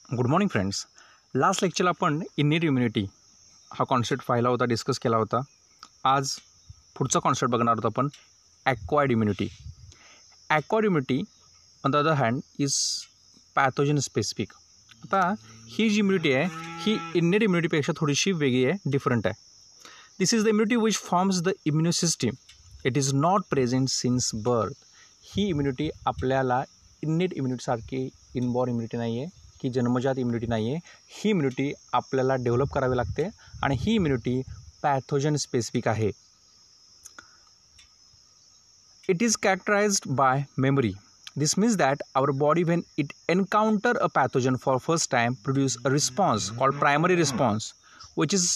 Good morning friends. Last लेक्चरला आपण innate immunity हा concept पाहिला होता, डिस्कस केला होता. आज पुढचा कॉन्सेप्ट बघणार आहोत आपण acquired immunity. Acquired immunity on the other hand is pathogen specific. आता ही जी इम्युनिटी आहे ही इन्नेट इम्युनिटीपेक्षा थोडीशी वेगळी आहे, डिफरंट आहे. This is the immunity which forms the immuno system. It is not present since birth. ही इम्युनिटी आपल्याला इन्नेट इम्युनिटीसारखी इनबॉर्न इम्युनिटी नाही आहे, की जन्मजात इम्युनिटी नाही आहे. ही इम्युनिटी आपल्याला डेव्हलप करावी लागते आणि ही इम्युनिटी पॅथोजन स्पेसिफिक आहे. It is characterised by memory. This means that our body, when it encounter a pathogen for first time, produce a response called primary response, which is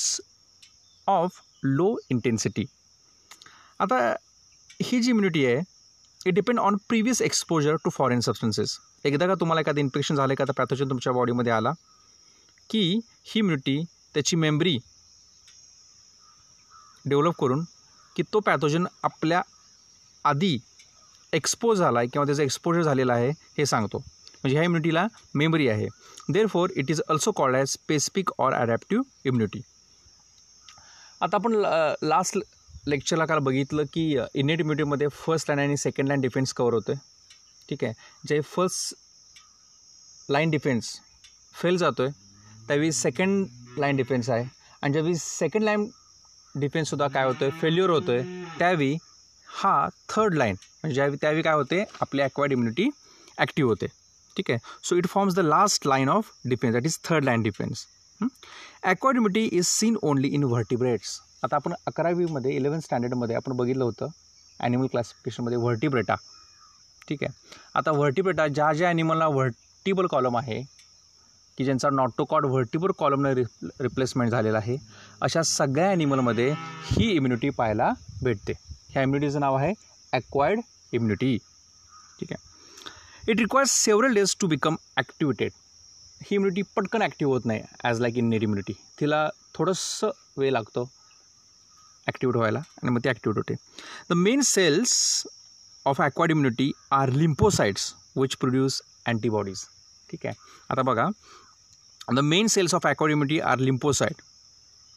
of low intensity. आता ही जी immunity आहे it depend on previous exposure to foreign substances. एकदा का तुम्हाला एखादं infection झालं, एखादा पॅथोजन तुमच्या बॉडीमध्ये आला की ही इम्युनिटी त्याची मेमरी डेव्हलप करून की तो पॅथोजन आपल्या आधी एक्सपोज झाला आहे किंवा त्याचं एक्सपोजर झालेलं आहे हे सांगतो. म्हणजे ह्या इम्युनिटीला मेमरी आहे. Therefore it is also called as specific or adaptive immunity. आता आपण लास्ट लेक्चरला काल बघितलं की इन्नेट इम्युनिटीमध्ये फर्स्ट लाईन आणि सेकंड लाईन डिफेन्स कवर होतो आहे. ठीक आहे. जे फर्स्ट लाईन डिफेन्स फेल जातो आहे त्यावेळी सेकंड लाईन डिफेन्स आहे, आणि ज्यावेळी सेकंड लाईन डिफेन्ससुद्धा काय होतो आहे, फेल्युअर होतो आहे, त्यावेळी हा थर्ड लाईन म्हणजे त्यावेळी काय होते, आपली ॲक्वायर्ड इम्युनिटी ॲक्टिव्ह होते. ठीक आहे. So it forms the last line of defence, that is third line defence. Acquired immunity is seen only in vertebrates. आता आपण 11वीमध्ये 11th स्टँडर्डमध्ये आपण बघितलं होतं ॲनिमल क्लासिफिकेशनमध्ये व्हर्टिब्रेटा. ठीक आहे. आता व्हर्टिब्रेटा ज्या ज्या ॲनिमलला व्हर्टिबल कॉलम आहे की ज्यांचा नॉटोकॉड व्हर्टिबल कॉलमने रिप्लेसमेंट झालेला आहे, अशा सगळ्या ॲनिमलमध्ये ही इम्युनिटी पाहायला भेटते. ह्या इम्युनिटीचं नाव आहे ॲक्वायर्ड इम्युनिटी. ठीक आहे. It requires several days to become activated. ही इम्युनिटी पटकन ॲक्टिव्ह होत नाही ॲज लाईक इन्नेट इम्युनिटी. तिला थोडंसं वेळ लागतो ॲक्टिवेट व्हायला आणि मग ती ॲक्टिवेट होते. The main cells of acquired immunity are lymphocytes which produce antibodies. ठीक आहे. आता बघा, the main cells of acquired immunity are lymphocyte.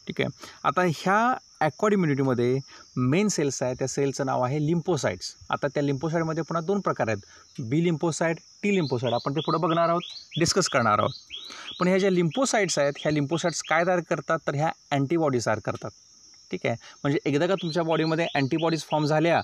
ठीक आहे. आता ह्या ॲक्वायर्ड इम्युनिटीमध्ये मेन सेल्स आहे, त्या सेलचं नाव आहे लिम्फोसाइट्स. आता त्या लिम्फोसाइटमध्ये पुन्हा दोन प्रकार आहेत, बी लिम्फोसाइट, टी लिम्फोसाइट. आपण ते पुढं बघणार आहोत, डिस्कस करणार आहोत. पण ह्या ज्या लिम्फोसाइट्स आहेत ह्या लिम्फोसाइट्स काय तयार करतात, तर ह्या अँटीबॉडीज तयार करतात. ठीक आहे. म्हणजे एकदा का तुमच्या बॉडीमध्ये अँटीबॉडीज फॉर्म झाल्या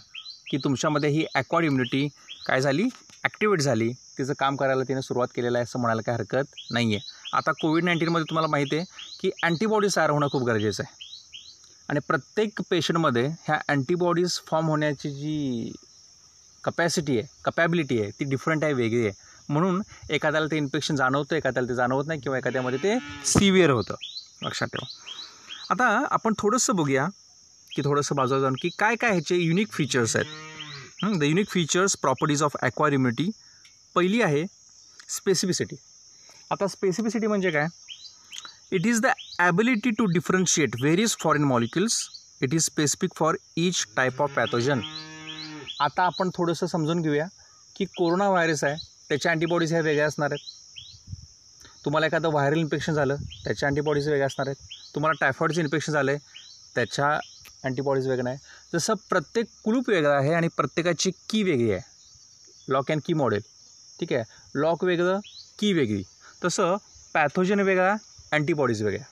की तुमच्यामध्ये ही ॲक्वायर्ड इम्युनिटी काय झाली, ॲक्टिवेट झाली, तिचं काम करायला तिने सुरुवात केलेलं आहे असं म्हणायला काही हरकत नाही आहे. आता कोविड-19मध्ये तुम्हाला माहिती आहे की अँटीबॉडीज तयार होणं खूप गरजेचं आहे, आणि प्रत्येक पेशंटमध्ये ह्या अँटीबॉडीज फॉर्म होण्याची जी कपॅबिलिटी आहे ती डिफरंट आहे, वेगळी आहे. म्हणून एखाद्याला ते इन्फेक्शन जाणवतं, एखाद्याला ते जाणवत नाही, किंवा एखाद्यामध्ये ते सिव्हिअर होतं. लक्षात ठेवा. आता आपण थोडंसं बघूया की थोडंसं बाजूला जाऊन की काय काय ह्याचे युनिक फीचर्स आहेत. The unique features properties of acquired immunity. पहिली आहे स्पेसिफिसिटी. आता स्पेसिफिसिटी म्हणजे काय, it is the ability to differentiate various foreign molecules. It is specific for each type of pathogen. आता आपण थोडंसं समजून घेऊया की कोरोना व्हायरस आहे, त्याच्या अँटीबॉडीज ह्या वेगळ्या असणार आहेत. तुम्हाला एखादं व्हायरल इन्फेक्शन झालं त्याच्या अँटीबॉडीज वेगळ्या असणार आहेत. तुम्हाला टायफॉईडचं इन्फेक्शन झालं आहे त्याच्या अँटीबॉडीज वेगळं आहे. जसं प्रत्येक कुलूप वेगळं आहे आणि प्रत्येकाची की वेगळी आहे, लॉक अँड की मॉडेल. ठीक आहे. लॉक वेगळं, की वेगळी, तसं पॅथोजन वेगळा, अँटीबॉडीज वेगळ्या.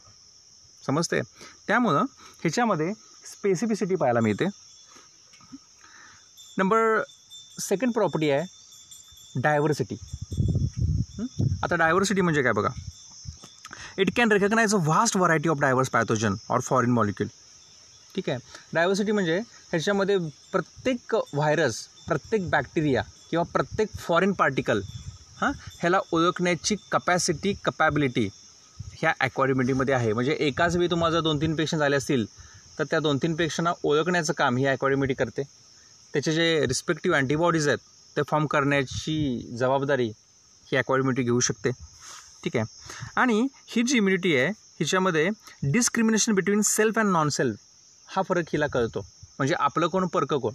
समजते. त्यामुळं ह्याच्यामध्ये स्पेसिफिसिटी पाहायला मिळते. नंबर सेकंड प्रॉपर्टी आहे डायव्हर्सिटी. आता डायव्हर्सिटी म्हणजे काय बघा, it can recognise a vast variety of diverse pathogen or foreign molecule. ठीक आहे. डायव्हर्सिटी म्हणजे ह्याच्यामध्ये प्रत्येक व्हायरस, प्रत्येक बॅक्टेरिया किंवा प्रत्येक फॉरेन पार्टिकल ह्याला ओळखण्याची कपॅबिलिटी ह्या ॲक्वायर्ड इम्युनिटीमध्ये आहे. म्हणजे एकाच वेळी तुम्हाला जर 2-3 पेशंट झाले असतील तर त्या 2-3 पेशंटना ओळखण्याचं काम ही ॲक्वायर्ड इम्युनिटी करते. त्याचे जे रिस्पेक्टिव्ह अँटीबॉडीज आहेत ते फॉर्म करण्याची जबाबदारी ही ॲक्वायर्ड इम्युनिटी घेऊ शकते. ठीक आहे. आणि ही जी इम्युनिटी आहे हिच्यामध्ये discrimination between self and non self हा फरक हिला कळतो. म्हणजे आपलं कोण परकं कोण.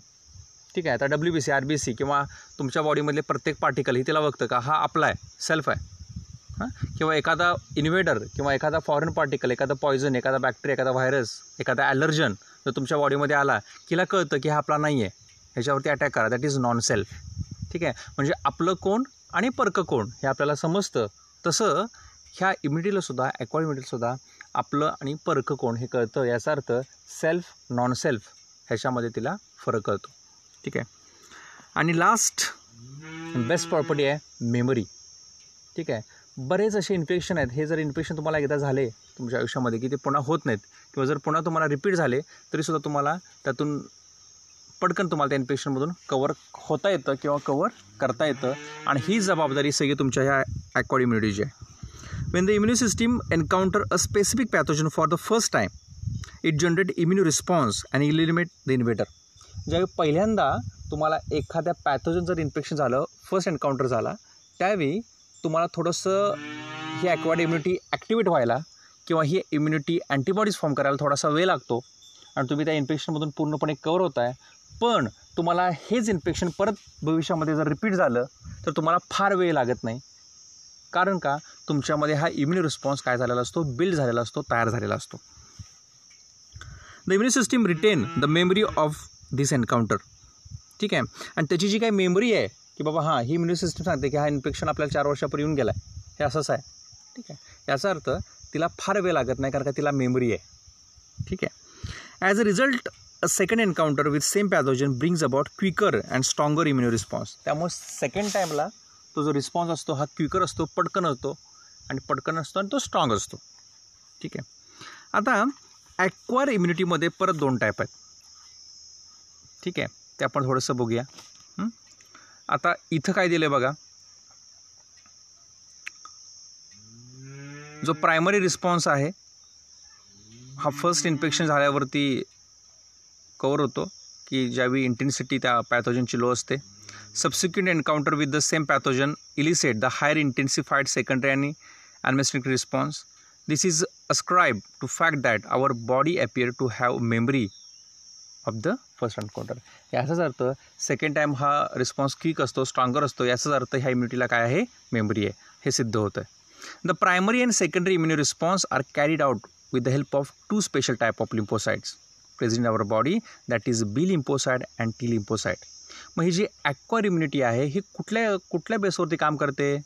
ठीक आहे. आता WBC, RBC किंवा तुमच्या बॉडीमधले प्रत्येक पार्टिकल ही तिला बघतं का हा आपला आहे, सेल्फ आहे, किंवा एखादा इन्व्हेडर किंवा एखादा फॉरेन पार्टिकल, एखादा पॉयझन, एखादा बॅक्टेरिया, एखादा व्हायरस, एखादा ॲलर्जन जर तुमच्या बॉडीमध्ये आला, किला कळतं की हा आपला नाही आहे, ह्याच्यावरती अटॅक करा. That is non self. ठीक आहे, म्हणजे आपलं कोण आणि परक कोण हे आपल्याला समजतं. तसं ह्या इम्युनिटीलासुद्धा, ॲक्वायर्ड इम्युनिटीलासुद्धा आपलं आणि परक कोण हे कळतं. याचा अर्थ सेल्फ, नॉन सेल्फ ह्याच्यामध्ये तिला फरक कळतो. ठीक आहे. आणि लास्ट बेस्ट प्रॉपर्टी आहे मेमरी. ठीक आहे. बरेच असे इन्फेक्शन आहेत, हे जर इन्फेक्शन तुम्हाला एकदा झाले तुमच्या आयुष्यामध्ये की ते पुन्हा होत नाहीत, किंवा जर पुन्हा तुम्हाला रिपीट झाले तरीसुद्धा तुम्हाला त्यातून पटकन तुम्हाला त्या इन्फेक्शनमधून कवर होता येतं किंवा कवर करता येतं. आणि ही जबाबदारी सगळी तुमच्या ह्या ॲक्वायर्ड इम्युनिटीची आहे. When the immune system encounter a specific pathogen for the first time, it generate immune response and eliminate the invader. ज्यावेळी पहिल्यांदा तुम्हाला एखाद्या पॅथोजन जर इन्फेक्शन झालं, फर्स्ट एन्काउंटर झाला, त्यावेळी तुम्हाला थोडंसं ही ॲक्वायर्ड इम्युनिटी ॲक्टिवेट व्हायला किंवा ही इम्युनिटी अँटीबॉडीज फॉर्म करायला थोडासा वेळ लागतो आणि तुम्ही त्या इन्फेक्शनमधून पूर्णपणे कवर होत आहे. पण तुम्हाला हेच इन्फेक्शन परत भविष्यामध्ये जर रिपीट झालं तर तुम्हाला फार वेळ लागत नाही. कारण का, तुमच्यामध्ये हा इम्युन रिस्पॉन्स काय झालेला असतो, बिल्ड झालेला असतो, तयार झालेला असतो. The immune system retain the memory of this encounter. ठीक आहे. आणि त्याची जी काही मेमरी आहे की बाबा हां, ही इम्युन सिस्टीम सांगते की हा इन्फेक्शन आपल्याला 4 वर्षापूर्वी येऊन गेला आहे, हे असंच आहे. ठीक आहे. याचा अर्थ तिला फार वेळ लागत नाही, कारण का तिला मेमरी आहे. ठीक आहे. As a result a second encounter with same pathogen brings about quicker and stronger immune response. त्यामुळे सेकंड टाईमला तो जो रिस्पॉन्स असतो हा क्विकर असतो, पटकन असतो आणि तो स्ट्रॉंग असतो. ठीक आहे. आता ॲक्वायर्ड इम्युनिटीमध्ये परत 2 टाईप आहेत. ठीक आहे, ते आपण थोडंसं बघूया. आता इथं काय दिलं आहे बघा, जो प्रायमरी रिस्पॉन्स आहे हा फर्स्ट इन्फेक्शन झाल्यावरती कवर होतो की ज्यावेळी इंटेन्सिटी त्या पॅथोजनची लो असते. Subsequent encounter with the same pathogen elicit the higher intensified secondary and anesthetic response. This is ascribed to fact that our body appear to have memory of the first encounter. याचाच अर्थ second time हा response quick असतो, stronger असतो. याचाच अर्थ ह्या इम्युनिटीला काय आहे, मेमरी आहे, हे सिद्ध होतं आहे. The primary and secondary immune response are carried out with the help of 2 special type of lymphocytes present in our body, that is B lymphocyte and T lymphocyte. मग ही जी ॲक्वायर्ड इम्युनिटी आहे ही कुठल्या बेसवरती काम करते,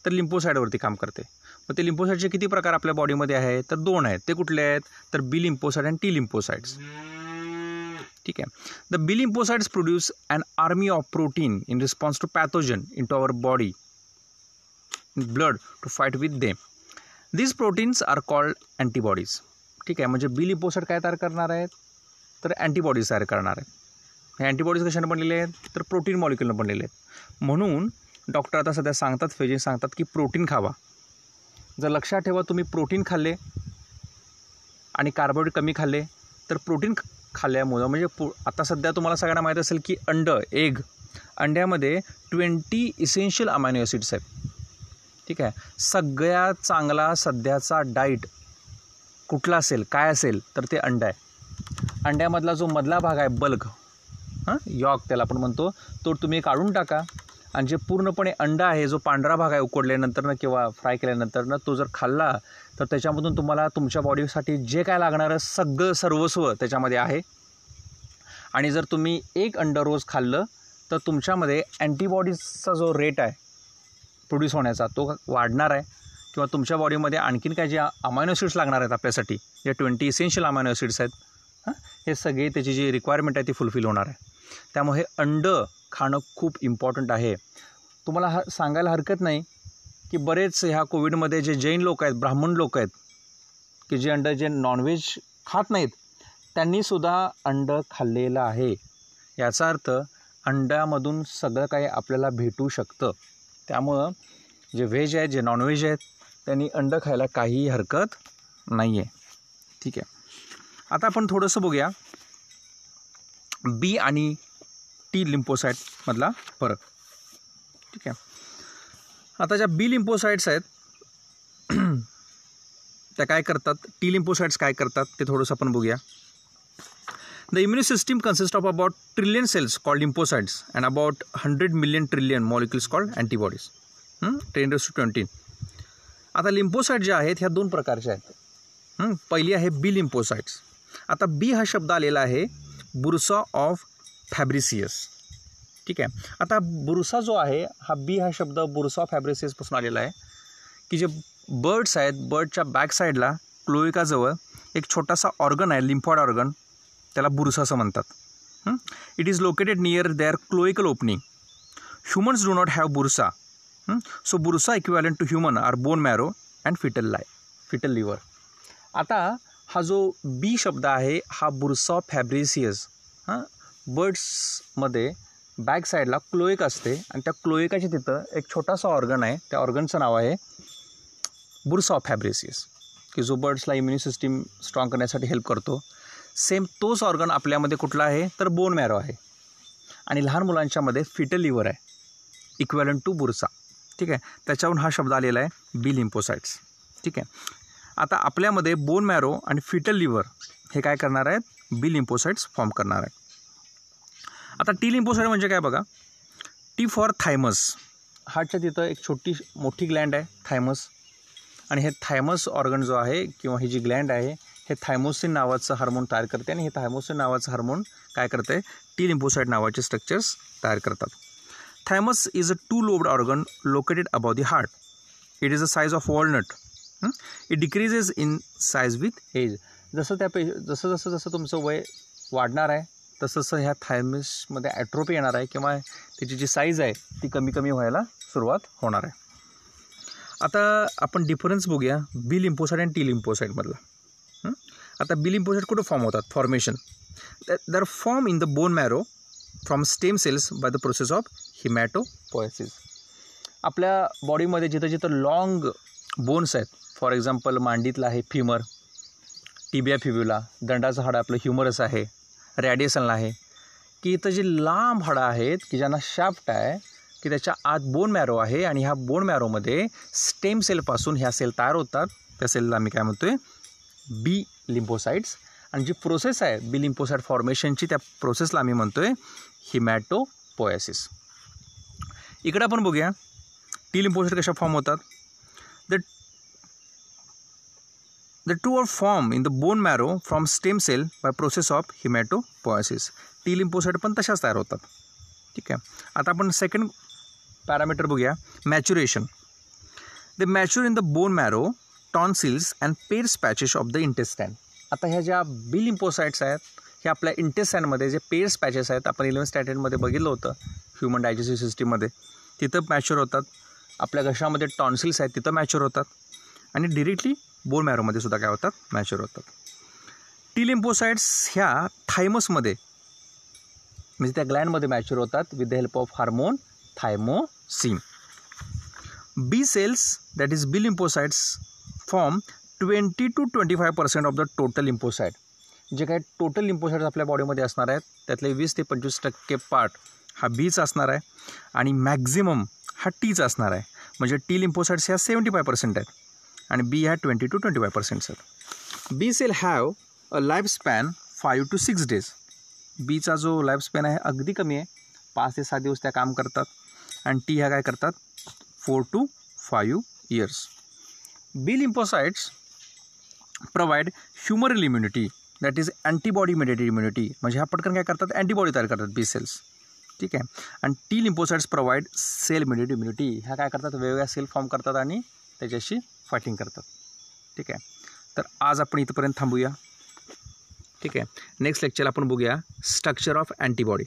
तर लिम्फोसाइडवरती काम करते. मग ते लिम्फोसाइडचे किती प्रकार आपल्या बॉडीमध्ये आहेत, तर 2 आहेत. ते कुठले आहेत, तर बी लिम्फोसाइड आणि टी लिम्फोसाइड्स. ठीक आहे. The B lymphocytes produce an army of protein in response to pathogen into our body blood to fight with them. These proteins are called antibodies. ठीक आहे. म्हणजे बी लिम्फोसाइड काय तयार करणार आहेत, तर अँटीबॉडीज तयार करणार आहेत. हे अँटीबॉडीज कशाने बनलेले आहेत, तर प्रोटीन मॉलिक्युलनं बनलेले आहेत. म्हणून डॉक्टर आता सध्या सांगतात, फिजिशियन सांगतात की प्रोटीन खावा. जर लक्षात ठेवा, तुम्ही प्रोटीन खाल्ले आणि कार्बोहायड्रेट कमी खाल्ले तर प्रोटीन खाल्ल्यामुळं म्हणजे आता सध्या तुम्हाला सगळ्यांना माहीत असेल की अंड्यामध्ये 20 इसेन्शियल अमायनो ॲसिड्स आहेत. ठीक आहे. सगळ्यात चांगला सध्याचा डाईट कुठला असेल, काय असेल, तर ते अंडं आहे. अंड्यामधला जो मधला भाग आहे, बल्क यॉक त्याला आपण म्हणतो, तो तुम्ही काढून टाका आणि जे पूर्णपणे अंडा आहे, जो पांढरा भाग आहे उकडल्यानंतरनं किंवा फ्राय केल्यानंतरनं, तो जर खाल्ला तर त्याच्यामधून तुम्हाला तुमच्या बॉडीसाठी जे काय लागणारं सगळं सर्वस्व त्याच्यामध्ये आहे. आणि जर तुम्ही 1 अंडं रोज खाल्लं तर तुमच्यामध्ये अँटीबॉडीजचा जो रेट आहे प्रोड्यूस होण्याचा तो वाढणार आहे, किंवा तुमच्या बॉडीमध्ये आणखीन काय जे अमायनो ॲसिड्स लागणार आहेत आपल्यासाठी, जे 20 इसेन्शियल अमायनो ॲसिड्स आहेत, हे सगळे त्याची जी रिक्वायरमेंट आहे ती फुलफिल होणार आहे. त्यामुळे अंडं खाणं खूप इम्पॉर्टंट आहे. तुम्हाला सांगायला हरकत नाही की बरेच ह्या कोविडमध्ये जे जैन लोक आहेत, ब्राह्मण लोक आहेत की जे नॉनव्हेज खात नाहीत, त्यांनीसुद्धा अंडं खाल्लेलं आहे. याचा अर्थ अंड्यामधून सगळं काही आपल्याला भेटू शकतं. त्यामुळं जे व्हेज आहेत, जे नॉनव्हेज आहेत, त्यांनी अंडं खायला काहीही हरकत नाही आहे. ठीक आहे. आता आपण थोडंसं बघूया बी आणि टी लिम्फोसाइटमधला फरक. ठीक आहे. आता ज्या बी लिम्फोसाइट्स आहेत त्या काय करतात, टी लिम्फोसाइट्स काय करतात ते थोडंसं आपण बघूया. The immune system consist of about trillion cells called lymphocytes and about 100 million trillion molecules called antibodies. 10⁻²0. आता लिम्फोसाईट जे आहेत ह्या दोन प्रकारच्या आहेत. पहिली आहे बी लिम्फोसाईट्स. आता बी हा शब्द आलेला आहे बुरसा ऑफ फॅब्रिसियस. ठीक आहे. आता बुरसा जो आहे हा बी हा शब्द बुरसा ऑफ फॅब्रिसियसपासून आलेला आहे की जे बर्ड्स आहेत, बर्डच्या बॅक साईडला क्लोएकाजवळ एक छोटासा ऑर्गन आहे, लिम्फॉइड ऑर्गन, त्याला बुरसा असं म्हणतात. It is located near there cloacal opening. Humans do not have bursa. So bursa equivalent to human are bone marrow and fetal liver. आता हा जो बी शब्द आहे हा बुरसा ऑफ फॅब्रिसियस. बर्ड्समध्ये बॅक साईडला क्लोएक असते आणि त्या क्लोएकाच्या तिथं एक छोटासा ऑर्गन आहे, त्या ऑर्गनचं नाव आहे बुरसा ऑफ फॅब्रिसियस, की जो बर्ड्सला इम्युनी सिस्टीम स्ट्रॉंग करण्यासाठी हेल्प करतो. सेम तोच ऑर्गन आपल्यामध्ये कुठला आहे तर बोन मॅरो आहे. आणि लहान मुलांच्यामध्ये फिटल लिव्हर आहे, इक्विव्हॅलंट टू बुरसा. ठीक आहे. त्याच्यावरून हा शब्द आलेला आहे बी लिम्फोसाइट्स. ठीक आहे. आता आपल्यामध्ये बोन मॅरो आणि फिटल लिव्हर हे काय करणार आहेत, बी लिम्फोसाइट्स फॉर्म करणार आहेत. आता टी लिम्फोसाइट म्हणजे काय बघा. T for thymus. हार्टच्या तिथं एक मोठी ग्लँड आहे थायमस, आणि हे थायमस ऑर्गन जो आहे किंवा ही जी ग्लँड आहे हे थायमोसिन नावाचं हार्मोन तयार करते, आणि हे थायमोसिन नावाचं हार्मोन काय करते, टी लिम्फोसाइट नावाचे स्ट्रक्चर्स तयार करतात. Thymus is a two lobed organ located above the heart. It is a size of walnut. It decreases in size with age. जसं तुमचं वय वाढणार आहे तसं ह्या थायमसमध्ये ॲट्रोपी येणार आहे किंवा त्याची जी साईज आहे ती कमी कमी व्हायला सुरुवात होणार आहे. आता आपण डिफरन्स बघूया बी लिम्फोसाइट आणि टी लिम्फोसाइटमधला. आता बी लिम्फोसाइट कुठं फॉर्म होतात, formation. They're form in the bone marrow from stem cells by the process of haematopoiesis. आपल्या बॉडीमध्ये जिथं जिथं लॉंग बोन्स आहेत, फॉर एक्झाम्पल मांडीतला आहे फिमर, टिबिया फिब्युला, दंडाचं हाड आपलं ह्युमरस आहे, रॅडियसनला आहे, की इथं जी लांब हाडं आहेत की ज्यांना शाफ्ट आहे, की त्याच्या आत बोन मॅरो आहे, आणि ह्या बोन मॅरोमध्ये स्टेम सेलपासून ह्या सेल तयार होतात. त्या सेलला आम्ही काय म्हणतोय, बी लिम्फोसाइट्स. आणि जी प्रोसेस आहे बी लिम्फोसाइट फॉर्मेशनची, त्या प्रोसेसला आम्ही म्हणतोय हिमॅटोपोएसिस. इकडे आपण बघूया टी लिम्फोसाइट कशा फॉर्म होतात. The two are formed in the bone marrow from stem cell by process of hematopoiesis. T lymphocyte पण तशाच तयार होतात. ठीक आहे. आता आपण सेकंड पॅरामीटर बघूया, maturation. They mature in the bone marrow, tonsils and pairs patches of the intestine. आता ह्या ज्या बी लिम्फोसाइट्स आहेत ह्या आपल्या इंटेस्टाईनमध्ये जे पेर्स पॅचेस आहेत, आपण 11th स्टँडर्डमध्ये बघितलं होतं ह्युमन डायजेस्टिव्ह सिस्टीममध्ये, तिथं मॅच्युर होतात. आपल्या घशामध्ये टॉन्सिल्स आहेत तिथं मॅच्युर होतात, आणि डिरेक्टली बोन मॅरोमध्ये सुद्धा काय होतात, मॅच्युर होतात. टी लिम्फोसाइट्स ह्या थायमसमध्ये म्हणजे त्या ग्लँडमध्ये मॅच्युर होतात with the help of hormone thymosin. B cells that is B lymphocytes form 20 to 25% of the total lymphocyte. जे काही टोटल लिम्फोसाइट्स आपल्या बॉडीमध्ये असणार आहेत त्यातले 20 ते 25% पार्ट हा बीच असणार आहे, आणि मॅक्झिमम हा टीच असणार आहे. म्हणजे टी लिम्फोसाइट्स ह्या 75% आहेत आणि बी ह्या 20 to 25% आहेत. B cell have a life span 5 to 6 days. बीचा जो लाईफ स्पॅन आहे अगदी कमी आहे, 5 ते 7 दिवस त्या काम करतात, आणि टी ह्या काय करतात 4 to 5 years. B lymphocytes provide humoral immunity, that is antibody mediated immunity. म्हणजे ह्या पटकन काय करतात, अँटीबॉडी तयार करतात बी सेल्स. ठीक आहे. आणि T lymphocytes provide cell mediated immunity. ह्या काय करतात, वेगवेगळ्या सेल फॉर्म करतात आणि त्याच्याशी फायटिंग करतात. ठीक आहे. तर आज आपण इथपर्यंत थांबूया. ठीक आहे. नेक्स्ट लेक्चर आपण बघूया स्ट्रक्चर ऑफ अँटीबॉडी.